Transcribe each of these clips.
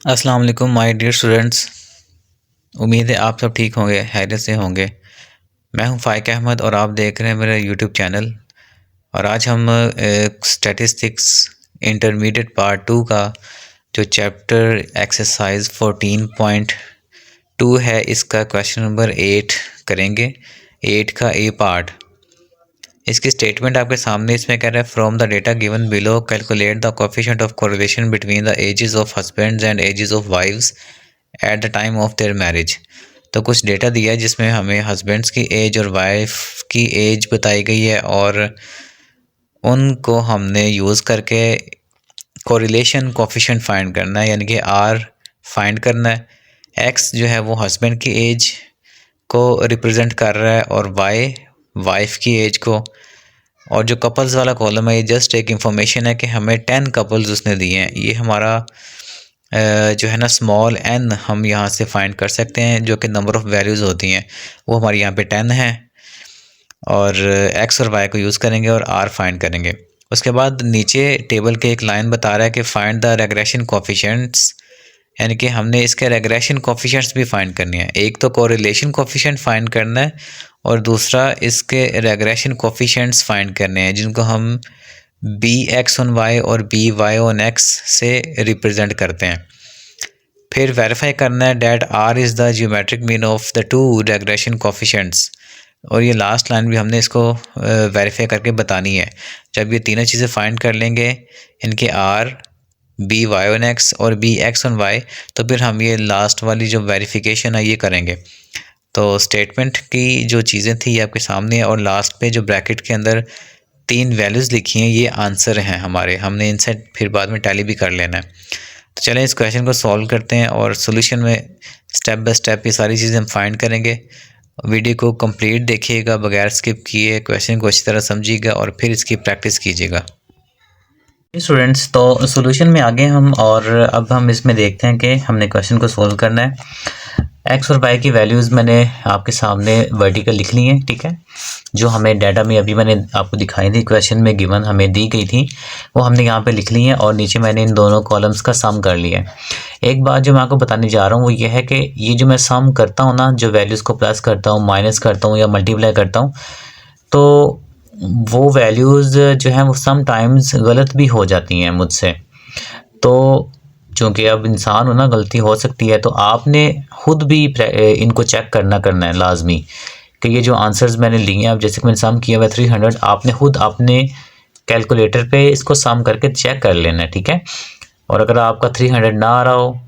अस्सलाम वालेकुम my dear students. उम्मीद है आप सब ठीक होंगे, खैरियत से होंगे। मैं हूं फ़ाइक अहमद और आप देख रहे हैं मेरा यूट्यूब चैनल। और आज हम स्टैटिस्टिक्स इंटरमीडिएट पार्ट 2 का जो चैप्टर एक्सरसाइज 14.2 है, इसका क्वेश्चन नंबर 8 करेंगे। 8 का ए पार्ट। इसकी स्टेटमेंट आपके सामने इसमें कह रहा है, from the data given below calculate the coefficient of correlation between the ages of husbands and ages of wives at the time of their marriage. तो कुछ डेटा दिया है जिसमें हमें हस्बैंड्स की एज और वाइफ की एज बताई गई है और उनको हमने यूज़ करके कोरिलेशन कोफिशिएंट फाइंड करना है, यानी कि आर फाइंड करना है। एक्स जो है वो हस्बैंड की एज को रिप्रेजेंट कर रहा है और वाई वाइफ की एज को। और जो कपल्स वाला कॉलम है ये जस्ट एक इंफॉर्मेशन है कि हमें 10 कपल्स उसने दिए हैं। ये हमारा जो है ना स्मॉल n हम यहाँ से फाइंड कर सकते हैं, जो कि नंबर ऑफ़ वैल्यूज़ होती हैं वो हमारी यहाँ पे 10 है। और x और y को यूज़ करेंगे और r फाइंड करेंगे। उसके बाद नीचे टेबल के एक लाइन बता रहा है कि फाइंड द रेग्रेशन कोफिशिएंट्स, यानी कि हमने इसके रेग्रेशन कोफिशिएंट्स भी फाइंड करने हैं। एक तो कोरिलेशन कोफिशिएंट फाइंड करना है और दूसरा इसके रेग्रेशन कोफिशिएंट्स फाइंड करने हैं, जिनको हम बी एक्स ऑन वाई और बी वाई ऑन एक्स से रिप्रेजेंट करते हैं। फिर वेरीफाई करना है that r is the geometric mean of the two regression coefficients. और ये लास्ट लाइन भी हमने इसको वेरीफाई करके बतानी है। जब ये तीनों चीज़ें फाइंड कर लेंगे, इनके r b y on x और बी एक्स ऑन वाई, तो फिर हम ये लास्ट वाली जो वेरिफिकेशन है ये करेंगे। तो स्टेटमेंट की जो चीज़ें थी ये आपके सामने है और लास्ट पे जो ब्रैकेट के अंदर 3 वैल्यूज़ लिखी हैं ये आंसर हैं हमारे। हमने इनसे फिर बाद में टैली भी कर लेना है। तो चलें इस क्वेश्चन को सॉल्व करते हैं और सोल्यूशन में स्टेप बाय स्टेप ये सारी चीज़ें हम फाइंड करेंगे। वीडियो को कंप्लीट देखिएगा बगैर स्किप किए, क्वेश्चन को अच्छी तरह समझिएगा और फिर इसकी प्रैक्टिस कीजिएगा। स्टूडेंट्स, तो सोल्यूशन में आगे हम और अब हम इसमें देखते हैं कि हमने क्वेश्चन को सोल्व करना है। एक्स और वाई की वैल्यूज़ मैंने आपके सामने वर्टिकल लिख ली हैं, ठीक है। जो हमें डाटा में अभी मैंने आपको दिखाई थी, क्वेश्चन में गिवन हमें दी गई थी, वो हमने यहाँ पे लिख ली हैं और नीचे मैंने इन दोनों कॉलम्स का सम कर लिया है। एक बात जो मैं आपको बताने जा रहा हूँ वो ये है कि ये जो मैं सम करता हूँ ना, जो वैल्यूज़ को प्लस करता हूँ, माइनस करता हूँ या मल्टीप्लाई करता हूँ, तो वो वैल्यूज़ जो हैं वो सम टाइम्स गलत भी हो जाती हैं मुझसे। तो चूँकि अब इंसान हो ना, गलती हो सकती है, तो आपने खुद भी इनको चेक करना है लाजमी कि ये जो आंसर्स मैंने लिए हैं, अब जैसे कि मैंने सम किया हुआ 300, आपने खुद अपने कैलकुलेटर पे इसको सम करके चेक कर लेना है, ठीक है। और अगर आपका 300 ना आ रहा हो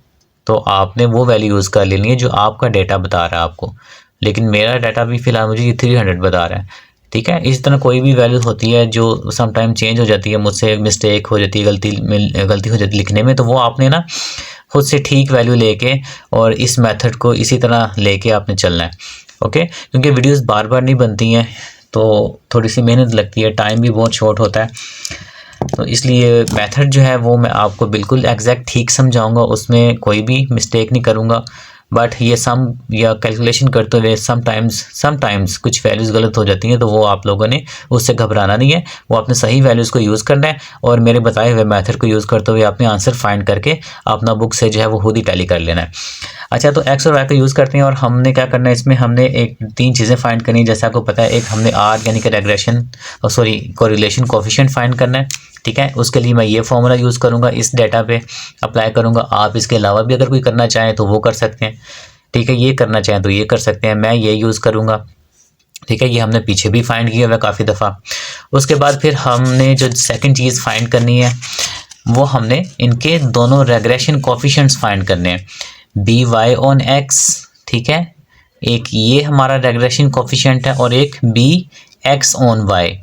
तो आपने वो वैल्यू यूज़ कर लेनी है जो आपका डेटा बता रहा है आपको। लेकिन मेरा डाटा भी फ़िलहाल मुझे ये 300 बता रहा है, ठीक है। इस तरह कोई भी वैल्यू होती है जो सम टाइम चेंज हो जाती है, मुझसे मिस्टेक हो जाती है, गलती हो जाती है लिखने में, तो वो आपने ना खुद से ठीक वैल्यू लेके और इस मेथड को इसी तरह लेके आपने चलना है, ओके। क्योंकि वीडियोस बार बार नहीं बनती हैं तो थोड़ी सी मेहनत लगती है, टाइम भी बहुत शॉर्ट होता है, तो इसलिए मेथड जो है वो मैं आपको बिल्कुल एग्जैक्ट ठीक समझाऊंगा, उसमें कोई भी मिस्टेक नहीं करूँगा। बट ये सम या कैलकुलेशन करते हुए समटाइम्स कुछ वैल्यूज़ गलत हो जाती हैं, तो वो आप लोगों ने उससे घबराना नहीं है। वो आपने सही वैल्यूज़ को यूज़ करना है और मेरे बताए हुए मेथड को यूज़ करते हुए आपने आंसर फाइंड करके अपना बुक से जो है वो खुद ही टैली कर लेना है। अच्छा, तो एक्स और वाई का यूज़ करते हैं और हमने क्या करना है, इसमें हमने एक 3 चीज़ें फाइंड करनी है। जैसे आपको पता है, एक हमने आर यानी कि रेग्रेशन कोरिलेशन कोफिशिएंट फाइंड करना है, ठीक है। उसके लिए मैं ये फॉर्मूला यूज़ करूँगा, इस डेटा पे अप्लाई करूँगा। आप इसके अलावा भी अगर कोई करना चाहें तो वो कर सकते हैं, ठीक है। ये करना चाहें तो ये कर सकते हैं, मैं ये यूज़ करूँगा, ठीक है। ये हमने पीछे भी फाइंड किया हुआ काफ़ी दफ़ा। उसके बाद फिर हमने जो सेकंड चीज़ फाइंड करनी है वो हमने इनके दोनों रेग्रेशन कोफिशिएंट्स फाइंड करने हैं, बी वाई ऑन एक्स, ठीक है। एक ये हमारा रेग्रेशन कोफिशिएंट है और एक बी एक्स ऑन वाई,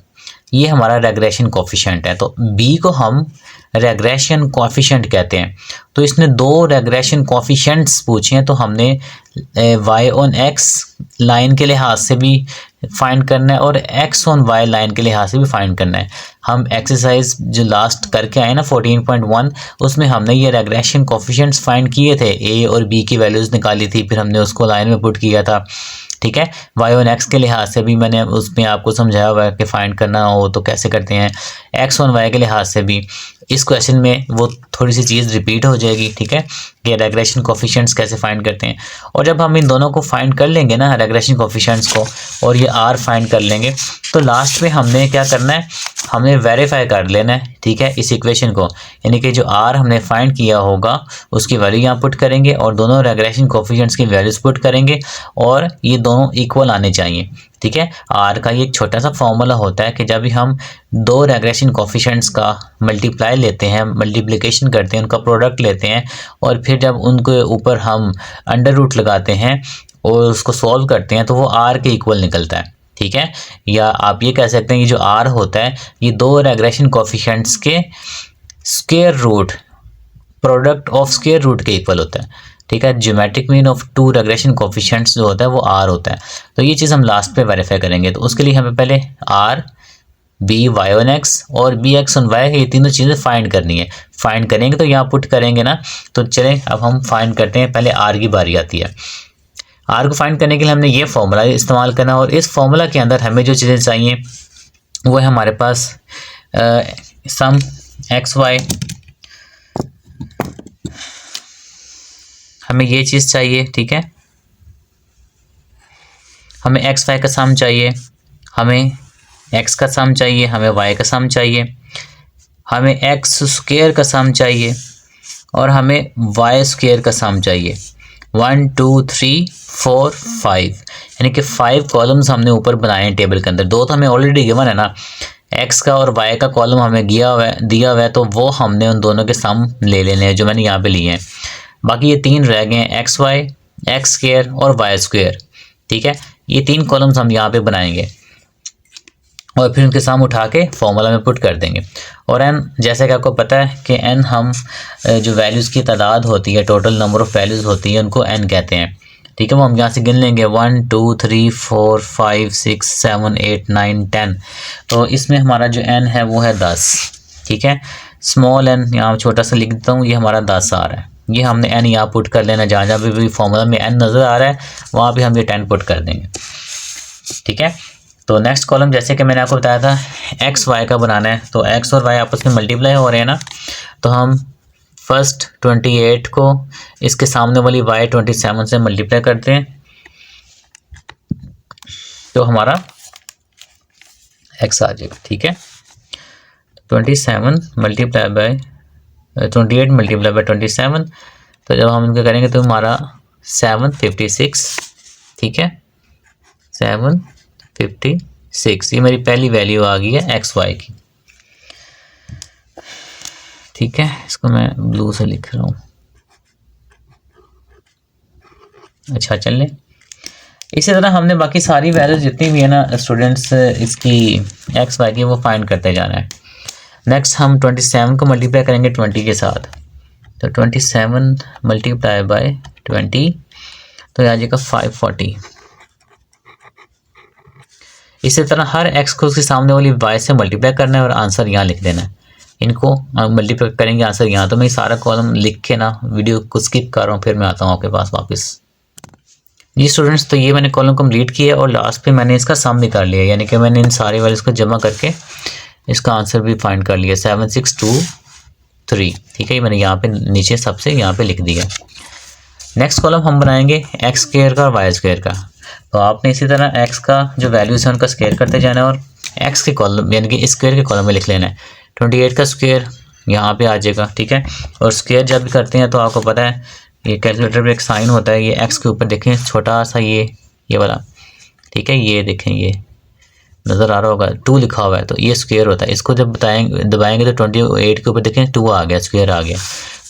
ये हमारा रेग्रेशन कोफिशिएंट है। तो बी को हम रेग्रेशन कोफिशिएंट कहते हैं। तो इसने 2 रेग्रेशन कोफिशिएंट्स पूछे हैं, तो हमने वाई ऑन एक्स लाइन के लिहाज से भी फाइंड करना है और एक्स ऑन वाई लाइन के लिहाज से भी फाइंड करना है। हम एक्सरसाइज जो लास्ट करके आए ना 14.1, उसमें हमने ये रेग्रेशन कोफिशिएंट्स फाइंड किए थे, ए और बी की वैल्यूज़ निकाली थी, फिर हमने उसको लाइन में पुट किया था, ठीक है। वाई ऑन एक्स के लिहाज से भी मैंने उसमें आपको समझाया हुआ है कि फाइंड करना हो तो कैसे करते हैं। एक्स ऑन वाई के लिहाज से भी इस क्वेश्चन में वो थोड़ी सी चीज़ रिपीट हो जाएगी, ठीक है, कि रेग्रेशन कोफिशिएंट्स कैसे फाइंड करते हैं। और जब हम इन दोनों को फाइंड कर लेंगे ना, रेग्रेशन कोफिशिएंट्स को, और ये आर फाइंड कर लेंगे, तो लास्ट में हमने क्या करना है, हमने वेरीफाई कर लेना है, ठीक है, इस इक्वेशन को। यानी कि जो आर हमने फाइंड किया होगा उसकी वैल्यू यहाँ पुट करेंगे और दोनों रेग्रेशन कोफिशिएंट्स की वैल्यूज पुट करेंगे और ये दोनों इक्वल आने चाहिए, ठीक है। आर का ये एक छोटा सा फॉर्मूला होता है कि जब भी हम दो रेग्रेशन कोफिशिएंट्स का मल्टीप्लाई लेते हैं, मल्टीप्लिकेशन करते हैं, उनका प्रोडक्ट लेते हैं और फिर जब उनके ऊपर हम अंडर रूट लगाते हैं और उसको सॉल्व करते हैं तो वो आर के इक्वल निकलता है, ठीक है। या आप ये कह सकते हैं कि जो आर होता है ये दो रेग्रेशन कोफिशिएंट्स के square root, product of square root के इक्वल होता है, ठीक है। Geometric mean of two regression coefficients जो होता है वो आर होता है। तो ये चीज़ हम लास्ट पे वेरीफाई करेंगे। तो उसके लिए हमें पहले r, b y on x और बी एक्स ऑन वाई, ये तीनों चीज़ें फाइंड करनी है। फाइंड करेंगे तो यहाँ पुट करेंगे ना। तो चलें अब हम फाइंड करते हैं। पहले आर की बारी आती है। आर को फाइंड करने के लिए हमने ये फॉर्मूला इस्तेमाल करना है और इस फॉर्मूला के अंदर हमें जो चीज़ें चाहिए वो है हमारे पास सम एक्स वाई, हमें ये चीज़ चाहिए, ठीक है। हमें एक्स वाई का सम चाहिए, हमें एक्स का सम चाहिए, हमें वाई का सम चाहिए, हमें एक्स स्क्वायर का सम चाहिए और हमें वाई स्क्वायर का सम चाहिए। 1 2 3 4 5 यानी कि 5 कॉलम्स हमने ऊपर बनाए हैं टेबल के अंदर। दो तो हमें ऑलरेडी गिवन है ना, एक्स का और वाई का कॉलम हमें दिया हुआ है तो वो हमने उन दोनों के सम ले लेने हैं जो मैंने यहाँ पे लिए हैं। बाकी ये तीन रह गए हैं, एक्स वाई, एक्स स्क्वायर और वाई स्क्वायर, ठीक है। ये तीन कॉलम्स हम यहाँ पे बनाएंगे और फिर उनके सम उठा के फॉर्मूला में पुट कर देंगे। और एन, जैसे कि आपको पता है कि एन हम जो वैल्यूज़ की तादाद होती है, टोटल नंबर ऑफ़ वैल्यूज़ होती है, उनको एन कहते हैं, ठीक है। वो हम यहाँ से गिन लेंगे 1 2 3 4 5 6 7 8 9 10। तो इसमें हमारा जो एन है वो है 10, ठीक है। स्मॉल एन यहाँ छोटा सा लिख देता हूँ, ये हमारा 10 आ रहा है। ये हमने एन यहाँ पुट कर लेना, जहाँ जहाँ भी फॉर्मूला में एन नज़र आ रहा है वहाँ पे हम ये 10 पुट कर देंगे, ठीक है। तो नेक्स्ट कॉलम जैसे कि मैंने आपको बताया था एक्स वाई का बनाना है। तो एक्स और वाई आपस में मल्टीप्लाई हो रहे हैं ना, तो हम फर्स्ट 28 को इसके सामने वाली वाई 27 से मल्टीप्लाई करते हैं तो हमारा एक्स आ जाएगा, ठीक है। 27 मल्टीप्लाई बाय 28 मल्टीप्लाई बाय 27, तो जब हम इनका करेंगे तो हमारा 756, ठीक है, 756। ये मेरी पहली वैल्यू आ गई है एक्स वाई की, ठीक है। इसको मैं ब्लू से लिख रहा हूँ। अच्छा चलें, इसी तरह हमने बाकी सारी वैल्यूज जितनी भी है ना स्टूडेंट्स इसकी एक्स वाई की वो फाइंड करते जाना है। नेक्स्ट हम 27 को मल्टीप्लाई करेंगे 20 के साथ, तो 27 मल्टीप्लाई बाय 20 तो आ जाएगा 540। इसी तरह हर एक्स को उसके सामने वाली वाई से मल्टीप्लाई करना है और आंसर यहाँ लिख देना है। इनको मल्टीप्लाई करेंगे आंसर यहाँ। तो मैं सारा कॉलम लिख के ना वीडियो को स्किप कर रहा हूँ, फिर मैं आता हूँ आपके पास वापस। जी स्टूडेंट्स, तो ये मैंने कॉलम कंप्लीट किया और लास्ट पे मैंने इसका सम भी कर लिया, यानी कि मैंने इन सारे वैल्यूज़ को जमा करके इसका आंसर भी फाइंड कर लिया 7623, ठीक है। ये मैंने यहाँ पे नीचे सबसे यहाँ पे लिख दिया। नेक्स्ट कॉलम हम बनाएंगे एक्स स्क्वायर का और वाई स्क्वायर का। तो आपने इसी तरह एक्स का जो वैल्यूज़ है उनका स्क्वायर करते जाना है और एक्स के कॉलम यानी कि स्क्वायर के कॉलम में लिख लेना है। 28 का स्क्वायर यहाँ पे आ जाएगा, ठीक है। और स्क्वायर जब भी करते हैं तो आपको पता है ये कैलकुलेटर पे एक साइन होता है, ये एक्स के ऊपर देखें छोटा सा ये वाला, ठीक है। ये देखें, ये नज़र आ रहा होगा 2 लिखा हुआ है, तो ये स्क्वायर होता है। इसको जब दबाएंगे तो 28 के ऊपर देखें 2 आ गया, स्क्वायर आ गया।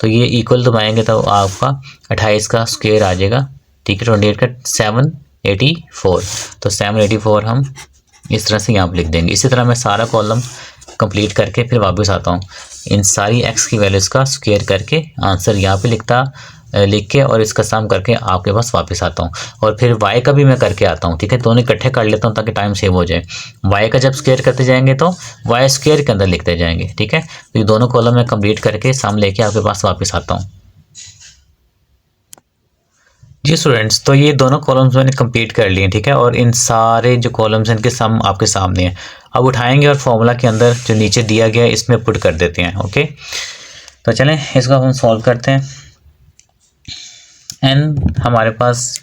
तो ये इक्वल दबाएंगे तो आपका 28 का स्क्वायर आ जाएगा, ठीक है। 28 का 784, तो 784 हम इस तरह से यहाँ पर लिख देंगे। इसी तरह मैं सारा कॉलम कंप्लीट करके फिर वापस आता हूँ, इन सारी एक्स की वैल्यूज़ का स्क्वायर करके आंसर यहाँ पे लिख के और इसका सम करके आपके पास वापस आता हूँ। और फिर वाई का भी मैं करके आता हूँ, ठीक है। दोनों इकट्ठे कर लेता हूँ ताकि टाइम सेव हो जाए। वाई का जब स्क्वायर करते जाएंगे तो वाई स्क्वायर के अंदर लिखते जाएंगे, ठीक है। तो ये दोनों कॉलम मैं कंप्लीट करके सम लेके आपके पास वापस आता हूँ। जी स्टूडेंट्स, तो ये दोनों कॉलम्स मैंने कंप्लीट कर लिए, ठीक है, और इन सारे जो कॉलम्स हैं इनके सम आपके सामने हैं। अब उठाएंगे और फॉर्मूला के अंदर जो नीचे दिया गया है इसमें पुट कर देते हैं। ओके, तो चलें इसको हम सॉल्व करते हैं। n हमारे पास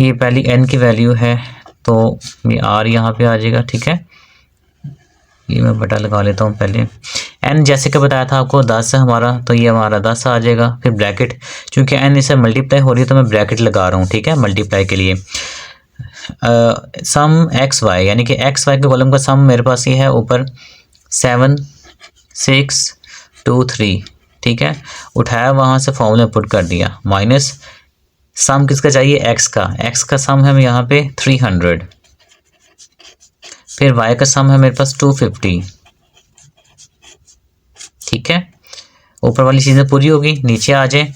ये पहली n की वैल्यू है, तो ये r यहाँ पे आ जाएगा, ठीक है। ये मैं बटा लगा लेता हूँ पहले। n जैसे कि बताया था आपको 10 है हमारा, तो ये हमारा 10 आ जाएगा। फिर ब्रैकेट, चूँकि n इससे मल्टीप्लाई हो रही है तो मैं ब्रैकेट लगा रहा हूँ, ठीक है, मल्टीप्लाई के लिए। सम एक्स वाई, यानी कि एक्स वाई के कॉलम का सम मेरे पास ये है ऊपर 7 6 2 3, ठीक है। उठाया वहाँ से फॉर्मूला पुट कर दिया, माइनस सम किसका चाहिए, एक्स का सम है यहाँ पे 300। फिर y का सम है मेरे पास 250, ठीक है। ऊपर वाली चीज़ें पूरी होगी, नीचे आ जाए।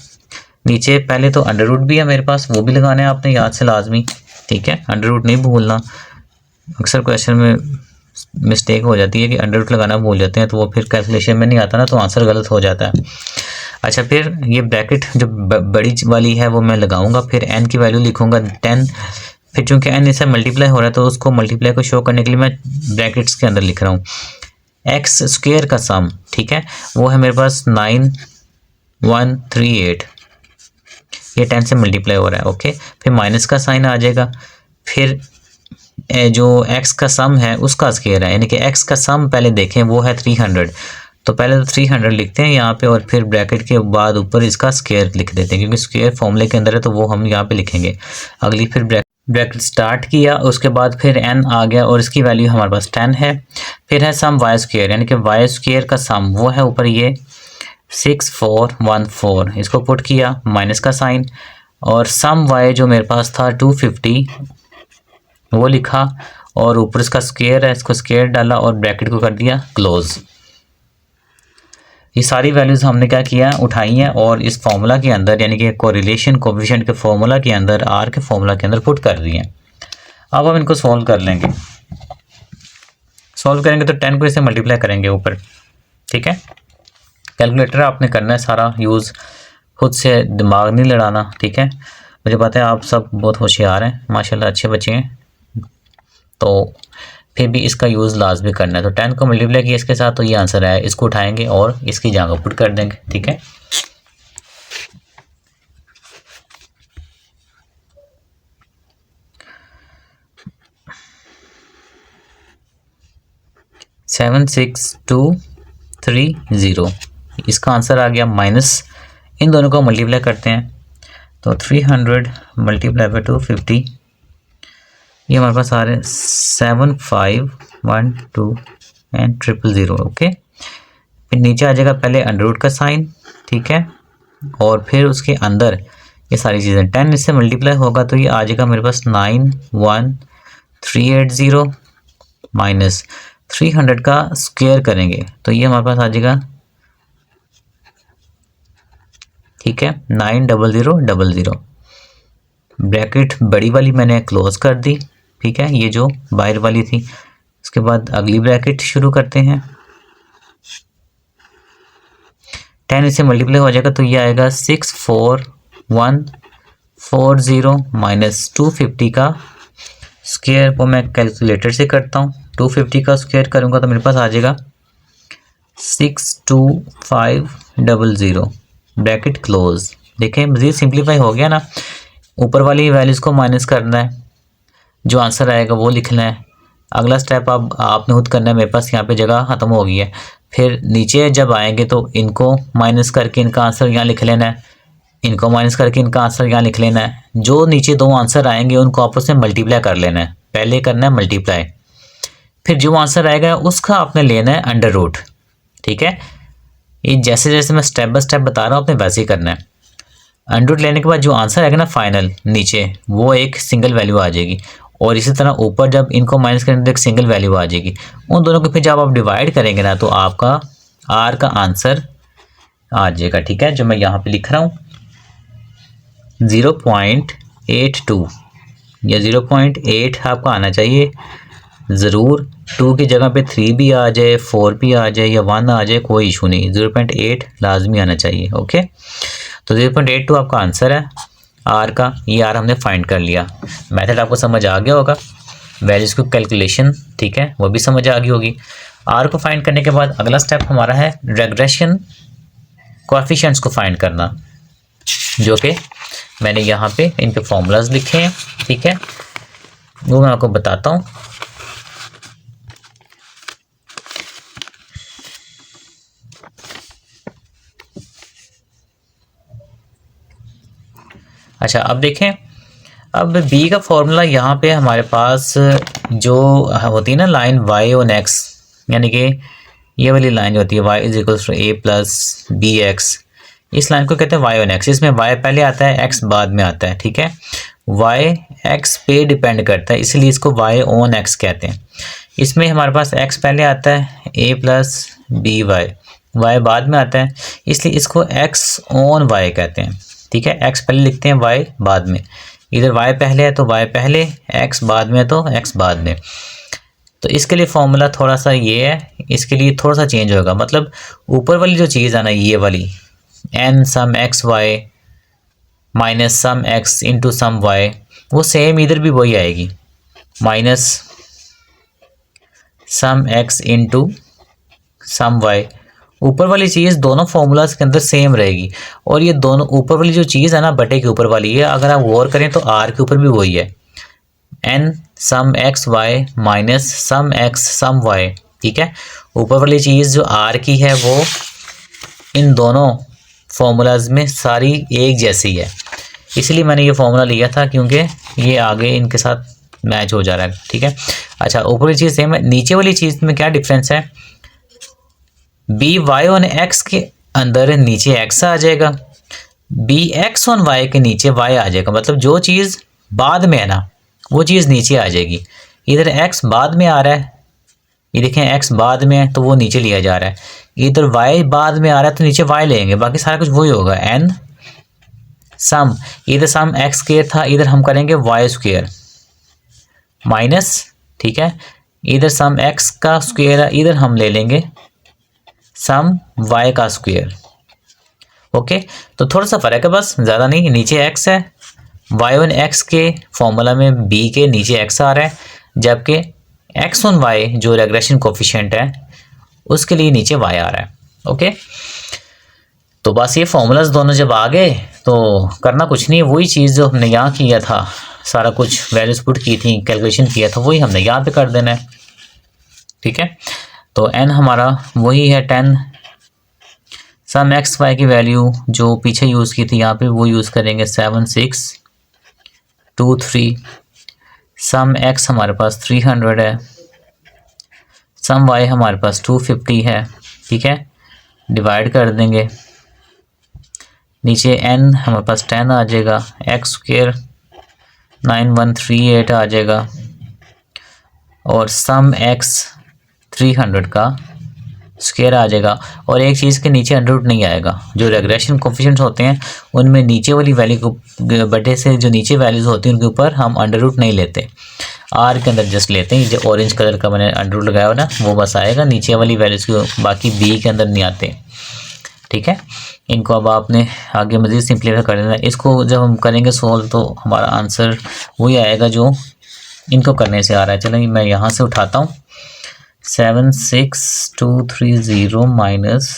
नीचे पहले तो अंडर रूट भी है मेरे पास, वो भी लगाना है आपने याद से लाजमी, ठीक है। अंडर रूट नहीं भूलना, अक्सर क्वेश्चन में मिस्टेक हो जाती है कि अंडर रूट लगाना भूल जाते हैं, तो वो फिर कैलकुलेशन में नहीं आता ना, तो आंसर गलत हो जाता है। अच्छा, फिर ये ब्रैकेट जो बड़ी वाली है वो मैं लगाऊंगा। फिर n की वैल्यू लिखूंगा 10। फिर चूंकि n इससे मल्टीप्लाई हो रहा है तो उसको मल्टीप्लाई को शो करने के लिए मैं ब्रैकेट्स के अंदर लिख रहा हूँ। एक्स स्क्वेयर का सम, ठीक है, वो है मेरे पास 9138। ये 10 से मल्टीप्लाई हो रहा है। ओके, फिर माइनस का साइन आ जाएगा। फिर जो x का सम है उसका स्क्वायर है, यानी कि x का सम पहले देखें वो है 300, तो पहले तो 300 लिखते हैं यहाँ पे, और फिर ब्रैकेट के बाद ऊपर इसका स्क्वायर लिख देते हैं, क्योंकि स्क्वायर फॉर्मूले के अंदर है तो वो हम यहाँ पे लिखेंगे। अगली फिर ब्रैकेट स्टार्ट किया, उसके बाद फिर n आ गया और इसकी वैल्यू हमारे पास 10 है। फिर है सम वाई स्क्वायर, यानी कि वाई स्क्वायर का सम वो है ऊपर ये 6414, इसको पुट किया, माइनस का साइन, और सम वाई जो मेरे पास था 250 वो लिखा, और ऊपर इसका स्क्वायर है, इसको स्क्वायर डाला और ब्रैकेट को कर दिया क्लोज। ये सारी वैल्यूज़ हमने क्या किया, उठाई हैं और इस फार्मूला के अंदर, यानी कि कोरिलेशन कोएफिशिएंट के फार्मूला के अंदर, आर के फार्मूला के अंदर पुट कर दिए हैं। अब हम इनको सॉल्व कर लेंगे। सॉल्व करेंगे तो 10 को इससे मल्टीप्लाई करेंगे ऊपर, ठीक है। कैलकुलेटर आपने करना है सारा यूज़, खुद से दिमाग नहीं लड़ाना, ठीक है। मुझे पता है आप सब बहुत होशियार हैं, माशाल्लाह अच्छे बच्चे हैं, तो फिर भी इसका यूज़ लाजमी करना है। तो 10 को मल्टीप्लाई किया इसके साथ, तो ये आंसर है। इसको उठाएंगे और इसकी जगह पुट कर देंगे, ठीक है। $76230, इसका आंसर आ गया। माइनस इन दोनों को मल्टीप्लाई करते हैं, तो 300 मल्टीप्लाई बाई 250, ये हमारे पास आ रहे हैं 7512 एंड 000। ओके, फिर नीचे आ जाएगा पहले अंडर रूट का साइन, ठीक है, और फिर उसके अंदर ये सारी चीज़ें 10 इससे मल्टीप्लाई होगा तो ये आ जाएगा मेरे पास 91380 माइनस 300 का स्क्वायर करेंगे तो ये हमारे पास आ जाएगा, ठीक है, 90000। ब्रैकेट बड़ी वाली मैंने क्लोज कर दी, ठीक है, ये जो बाहर वाली थी। उसके बाद अगली ब्रैकेट शुरू करते हैं। 10 इससे मल्टीप्लाई हो जाएगा तो ये आएगा 64140 माइनस 250 का स्क्वायर वो मैं कैलकुलेटर से करता हूँ। 250 का स्क्वायर करूँगा तो मेरे पास आ जाएगा 62500, ब्रैकेट क्लोज। देखें मज़ीद सिंप्लीफाई हो गया ना। ऊपर वाली वैल्यूज़ को माइनस करना है, जो आंसर आएगा वो लिखना है। अगला स्टेप अब आपने खुद करना है, मेरे पास यहाँ पे जगह ख़त्म हो गई है। फिर नीचे जब आएंगे तो इनको माइनस करके इनका आंसर यहाँ लिख लेना है, इनको माइनस करके इनका आंसर यहाँ लिख लेना है। जो नीचे दो आंसर आएंगे उनको आपस में मल्टीप्लाई कर लेना है। पहले करना है मल्टीप्लाई, फिर जो आंसर आएगा उसका आपने लेना है अंडर रूट, ठीक है। ये जैसे जैसे मैं स्टेप बाय स्टेप बता रहा हूँ आपने वैसे ही करना है। अंडर रूट लेने के बाद जो आंसर आएगा ना फाइनल नीचे, वो एक सिंगल वैल्यू आ जाएगी, और इसी तरह ऊपर जब इनको माइनस करेंगे तो एक सिंगल वैल्यू आ जाएगी। उन दोनों को फिर जब आप डिवाइड करेंगे ना तो आपका आर का आंसर आ जाएगा, ठीक है, जो मैं यहाँ पे लिख रहा हूँ 0.82 या 0.8 आपका आना चाहिए ज़रूर। 2 की जगह पे 3 भी आ जाए, 4 भी आ जाए या 1 आ जाए, कोई इशू नहीं, 0.8 लाजमी आना चाहिए। ओके, तो 0.82 आपका आंसर है। आर का, ये आर हमने फाइंड कर लिया। मेथड आपको समझ आ गया होगा, वैल्यूज़ को कैलकुलेशन, ठीक है, वो भी समझ आ गई होगी। आर को फाइंड करने के बाद अगला स्टेप हमारा है रेग्रेशन कोएफिशिएंट्स को फाइंड करना, जो कि मैंने यहाँ पे इनके फॉर्मूलाज लिखे हैं, ठीक है, वो मैं आपको बताता हूँ। अच्छा, अब देखें, अब बी का फॉर्मूला यहाँ पे हमारे पास जो होती है ना लाइन y और x, यानी कि ये वाली लाइन जो होती है y = a plus b x, इस लाइन को कहते हैं y और x। इसमें y पहले आता है, x बाद में आता है, ठीक है। y x पे डिपेंड करता है, इसलिए इसको y ऑन x कहते हैं। इसमें हमारे पास x पहले आता है, a प्लस बी y बाद में आता है, इसलिए इसको x ऑन y कहते हैं, ठीक है। x पहले लिखते हैं, y बाद में, इधर y पहले है तो y पहले, x बाद में तो x बाद में। तो इसके लिए फॉर्मूला थोड़ा सा ये है, इसके लिए थोड़ा सा चेंज होगा, मतलब ऊपर वाली जो चीज़ है ना, ये वाली n sum x y minus sum x into sum y, वो सेम इधर भी वही आएगी, minus sum x into sum y। ऊपर वाली चीज़ दोनों फॉर्मूलाज के अंदर सेम रहेगी, और ये दोनों ऊपर वाली जो चीज़ है ना बटे के ऊपर वाली, ये अगर आप गौर करें तो r के ऊपर भी वही है, n sum x y minus sum x सम y, ठीक है। ऊपर वाली चीज़ जो r की है वो इन दोनों फॉर्मूलाज में सारी एक जैसी है, इसलिए मैंने ये फॉर्मूला लिया था, क्योंकि ये आगे इनके साथ मैच हो जा रहा है, ठीक है। अच्छा, ऊपर वाली चीज़ सेम है, नीचे वाली चीज़ में क्या डिफरेंस है, बी वाई ऑन एक्स के अंदर नीचे x आ जाएगा, बी एक्स ऑन वाई के नीचे y आ जाएगा, मतलब जो चीज़ बाद में है ना वो चीज़ नीचे आ जाएगी। इधर x बाद में आ रहा है, ये देखें x बाद में है तो वो नीचे लिया जा रहा है, इधर y बाद में आ रहा है तो नीचे y लेंगे, बाकी सारा कुछ वही होगा। n सम, इधर सम x स्क्वायर था, इधर हम करेंगे y स्क्वायर माइनस, ठीक है, इधर सम x का स्क्वायर है, इधर हम ले लेंगे सम y का स्क्वायर। ओके, तो थोड़ा सा फ़र्क है बस, ज़्यादा नहीं। नीचे x है, y ऑन x के फॉर्मूला में b के नीचे x आ रहा है, जबकि x ऑन y जो रेग्रेशन कोफिशिएंट है उसके लिए नीचे y आ रहा है। ओके, तो बस ये फॉर्मूलाज दोनों जब आ गए तो करना कुछ नहीं है, वही चीज़ जो हमने यहाँ किया था, सारा कुछ वैल्यूज पुट की थी, कैलकुलेशन किया था, वही हमने यहाँ पे कर देना है, ठीक है। तो n हमारा वही है 10, सम x y की वैल्यू जो पीछे यूज़ की थी यहाँ पे वो यूज़ करेंगे 7 6 2 3, सम x हमारे पास 300 है, सम y हमारे पास 250 है, ठीक है, डिवाइड कर देंगे, नीचे n हमारे पास 10 आ जाएगा, x स्क्वायर 9138 आ जाएगा, और सम x 300 का स्क्वायर आ जाएगा। और एक चीज़ के नीचे अंडर रूट नहीं आएगा, जो रेग्रेशन कोफिशिएंट्स होते हैं उनमें नीचे वाली वैल्यू को बटे से जो नीचे वैल्यूज़ होती हैं उनके ऊपर हम अंडर रूट नहीं लेते, आर के अंदर जस्ट लेते हैं। जो ऑरेंज कलर का मैंने अंडर रूट लगाया हो ना वो बस आएगा, नीचे वाली वैल्यूज़ को बाकी बी के अंदर नहीं आते, ठीक है। इनको अब आपने आगे मज़ीद सिंप्लीफाई कर देना। इसको जब हम करेंगे सॉल्व तो हमारा आंसर वही आएगा जो इनको करने से आ रहा है। चलो मैं यहाँ से उठाता हूँ, 76230 माइनस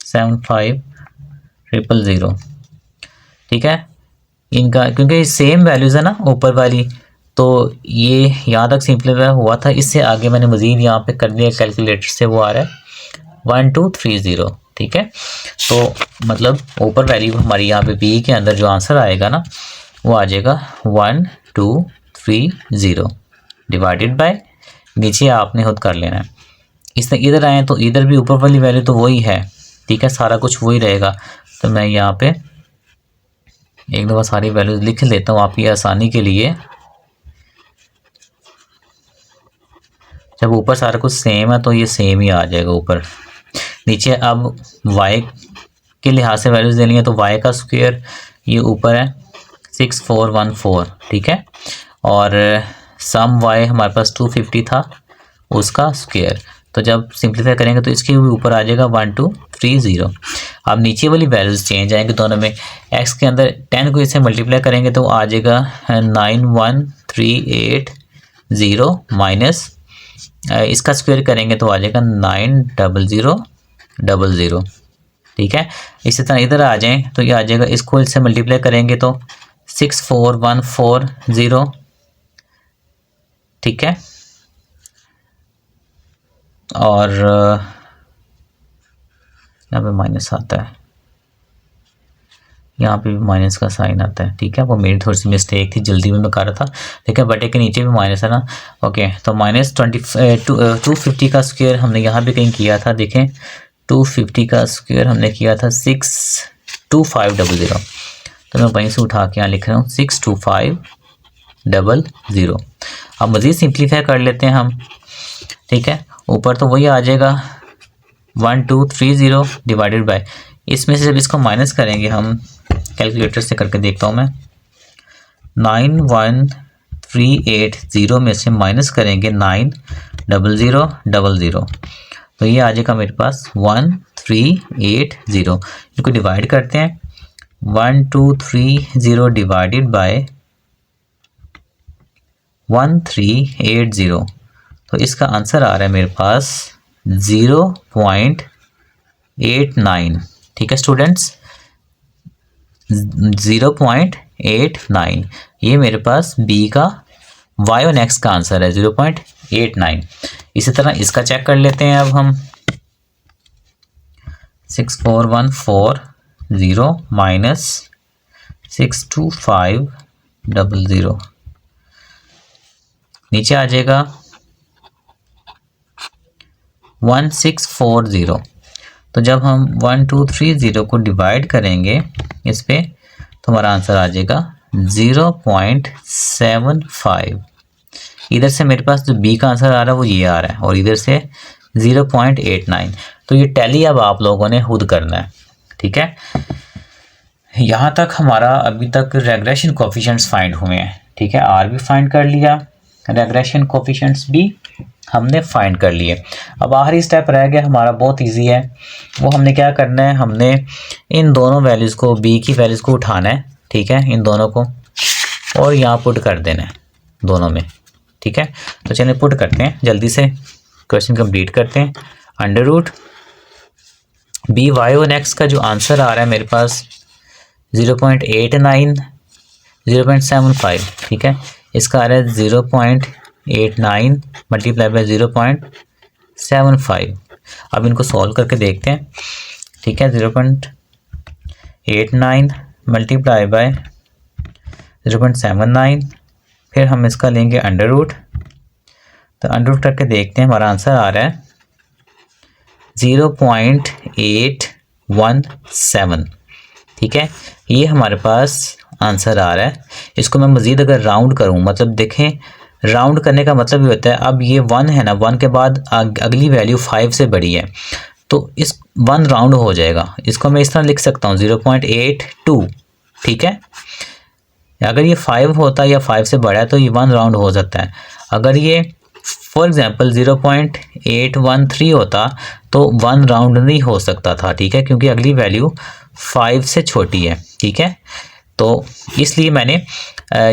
75000, ठीक है। इनका क्योंकि सेम वैल्यूज़ है ना ऊपर वाली, तो ये यहाँ तक सिंप्लीफाई हुआ था, इससे आगे मैंने मज़ीद यहाँ पे कर दिया कैलकुलेटर से, वो आ रहा है 1230, ठीक है। तो मतलब ऊपर वैल्यू हमारी यहाँ पे बी के अंदर जो आंसर आएगा ना वो आ जाएगा 1230 डिवाइडेड बाय, नीचे आपने खुद कर लेना है। इसमें इधर आए तो इधर भी ऊपर वाली वैल्यू तो वही है, ठीक है, सारा कुछ वही रहेगा। तो मैं यहाँ पे एक दफ़ा सारी वैल्यूज लिख लेता हूँ आपकी आसानी के लिए। जब ऊपर सारा कुछ सेम है तो ये सेम ही आ जाएगा ऊपर नीचे। अब y के लिहाज से वैल्यूज देनी है तो y का स्क्वायर ये ऊपर है 6414, ठीक है, और सम y हमारे पास 250 था उसका स्क्वायर, तो जब सिंप्लीफाई करेंगे तो इसके ऊपर आ जाएगा 1230। अब नीचे वाली वैल्यूज चेंज आएंगे दोनों में। x के अंदर 10 को इससे मल्टीप्लाई करेंगे तो आ जाएगा 9138 माइनस इसका स्क्वायर करेंगे तो आ जाएगा 90000। ठीक है, इसी तरह इधर आ जाएं तो ये आ जाएगा, इसको इससे मल्टीप्लाई करेंगे तो 64140। ठीक है, और यहाँ पे माइनस आता है, यहाँ पे भी माइनस का साइन आता है। ठीक है, वो मेरी थोड़ी सी मिस्टेक थी, जल्दी में मैं कर रहा था। ठीक है, बटे के नीचे भी माइनस है ना। ओके, तो माइनस 250 का स्क्वायर हमने यहाँ पे कहीं किया था। देखें, 250 का स्क्वायर हमने किया था 62500। तो मैं वहीं से उठा के यहाँ लिख रहा हूँ 62500। अब मज़ीद सिंप्लीफाई कर लेते हैं हम। ठीक है, ऊपर तो वही आ जाएगा 1230 डिवाइडेड बाय, इसमें से जब इसको माइनस करेंगे हम, कैलकुलेटर से करके देखता हूँ मैं, 91380 में से माइनस करेंगे 90000, तो ये आ जाएगा मेरे पास 1380। इनको डिवाइड करते हैं, 1230 डिवाइडेड बाय 1380, तो इसका आंसर आ रहा है मेरे पास 0.89। ठीक है स्टूडेंट्स, 0.89, ये मेरे पास बी का y और x का आंसर है 0.89। इसी तरह इसका चेक कर लेते हैं अब हम, 64140 माइनस 62500, नीचे आ जाएगा 1640। तो जब हम 1230 को डिवाइड करेंगे इस पे तो हमारा आंसर आ जाएगा 0.75। इधर से मेरे पास जो बी का आंसर आ रहा है वो ये आ रहा है, और इधर से 0.89। तो ये टैली अब आप लोगों ने खुद करना है। ठीक है, यहाँ तक हमारा अभी तक रेग्रेशन कोफिशिएंट्स फाइंड हुए हैं। ठीक है, आर भी फाइंड कर लिया, रेग्रेशन कोफिशिएंट्स भी हमने फाइंड कर लिए। अब आखिरी स्टेप रह गया हमारा, बहुत इजी है। वो हमने क्या करना है, हमने इन दोनों वैल्यूज़ को, बी की वैल्यूज़ को उठाना है। ठीक है, इन दोनों को, और यहाँ पुट कर देना है दोनों में। ठीक है, तो चलिए पुट करते हैं, जल्दी से क्वेश्चन कंप्लीट करते हैं। अंडर रूट बी वाई और एक्स का जो आंसर आ रहा है मेरे पास 0.89, 0.75। ठीक है, इसका आ रहा है 0.89 मल्टीप्लाई बाय 0.75। अब इनको सॉल्व करके देखते हैं। ठीक है, 0.89 मल्टीप्लाई बाय 0.79, फिर हम इसका लेंगे अंडर रूट। तो अंडर रूट करके देखते हैं, हमारा आंसर आ रहा है 0.817। ठीक है, ये हमारे पास आंसर आ रहा है। इसको मैं मज़ीद अगर राउंड करूं, मतलब देखें, राउंड करने का मतलब ये होता है, अब ये 1 है ना, 1 के बाद अगली वैल्यू 5 से बड़ी है, तो इस 1 राउंड हो जाएगा। इसको मैं इस तरह लिख सकता हूँ 0.82। ठीक है, अगर ये 5 होता है या 5 से बड़ा है तो ये 1 राउंड हो सकता है। अगर ये फॉर एग्जांपल 0.813 होता तो 1 राउंड नहीं हो सकता था। ठीक है, क्योंकि अगली वैल्यू 5 से छोटी है। ठीक है, तो इसलिए मैंने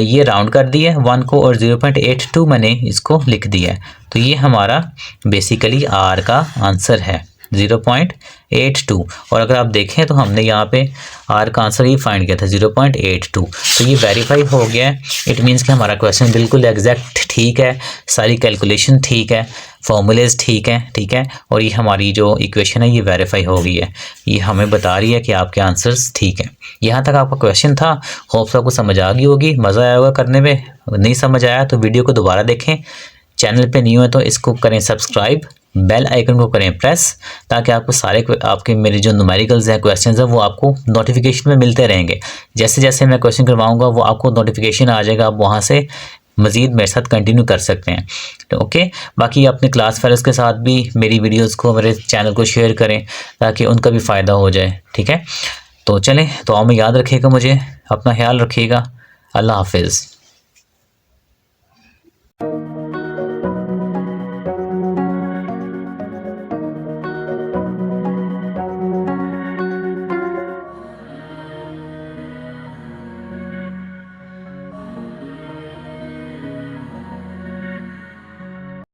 ये राउंड कर दिया 1 को, और 0.82 मैंने इसको लिख दिया है। तो ये हमारा बेसिकली आर का आंसर है 0.82। और अगर आप देखें तो हमने यहाँ पे आर का आंसर ही फाइंड किया था 0.82। तो ये वेरीफाई हो गया है। इट मीन्स कि हमारा क्वेश्चन बिल्कुल एग्जैक्ट ठीक है, सारी कैलकुलेशन ठीक है, फॉर्मूलेज ठीक है। ठीक है, और ये हमारी जो इक्वेशन है ये वेरीफाई हो गई है। ये हमें बता रही है कि आपके आंसर्स ठीक हैं। यहाँ तक आपका क्वेश्चन था, होप्स आपको समझ आ गई होगी, मज़ा आया होगा करने में। नहीं समझ आया तो वीडियो को दोबारा देखें। चैनल पे न्यू है तो इसको करें सब्सक्राइब, बेल आइकन को करें प्रेस, ताकि आपको सारे आपके मेरे जो न्यूमेरिकल्स हैं, क्वेश्चंस हैं, वो आपको नोटिफिकेशन में मिलते रहेंगे। जैसे जैसे मैं क्वेश्चन करवाऊंगा वो आपको नोटिफिकेशन आ जाएगा, आप वहाँ से मज़ीद मेरे साथ कंटिन्यू कर सकते हैं। तो ओके, बाकी अपने क्लास फेलोज़ के साथ भी मेरी वीडियोस को, मेरे चैनल को शेयर करें ताकि उनका भी फ़ायदा हो जाए। ठीक है, तो चलें, तो में याद रखिएगा, मुझे अपना ख्याल रखिएगा। अल्लाह हाफिज़।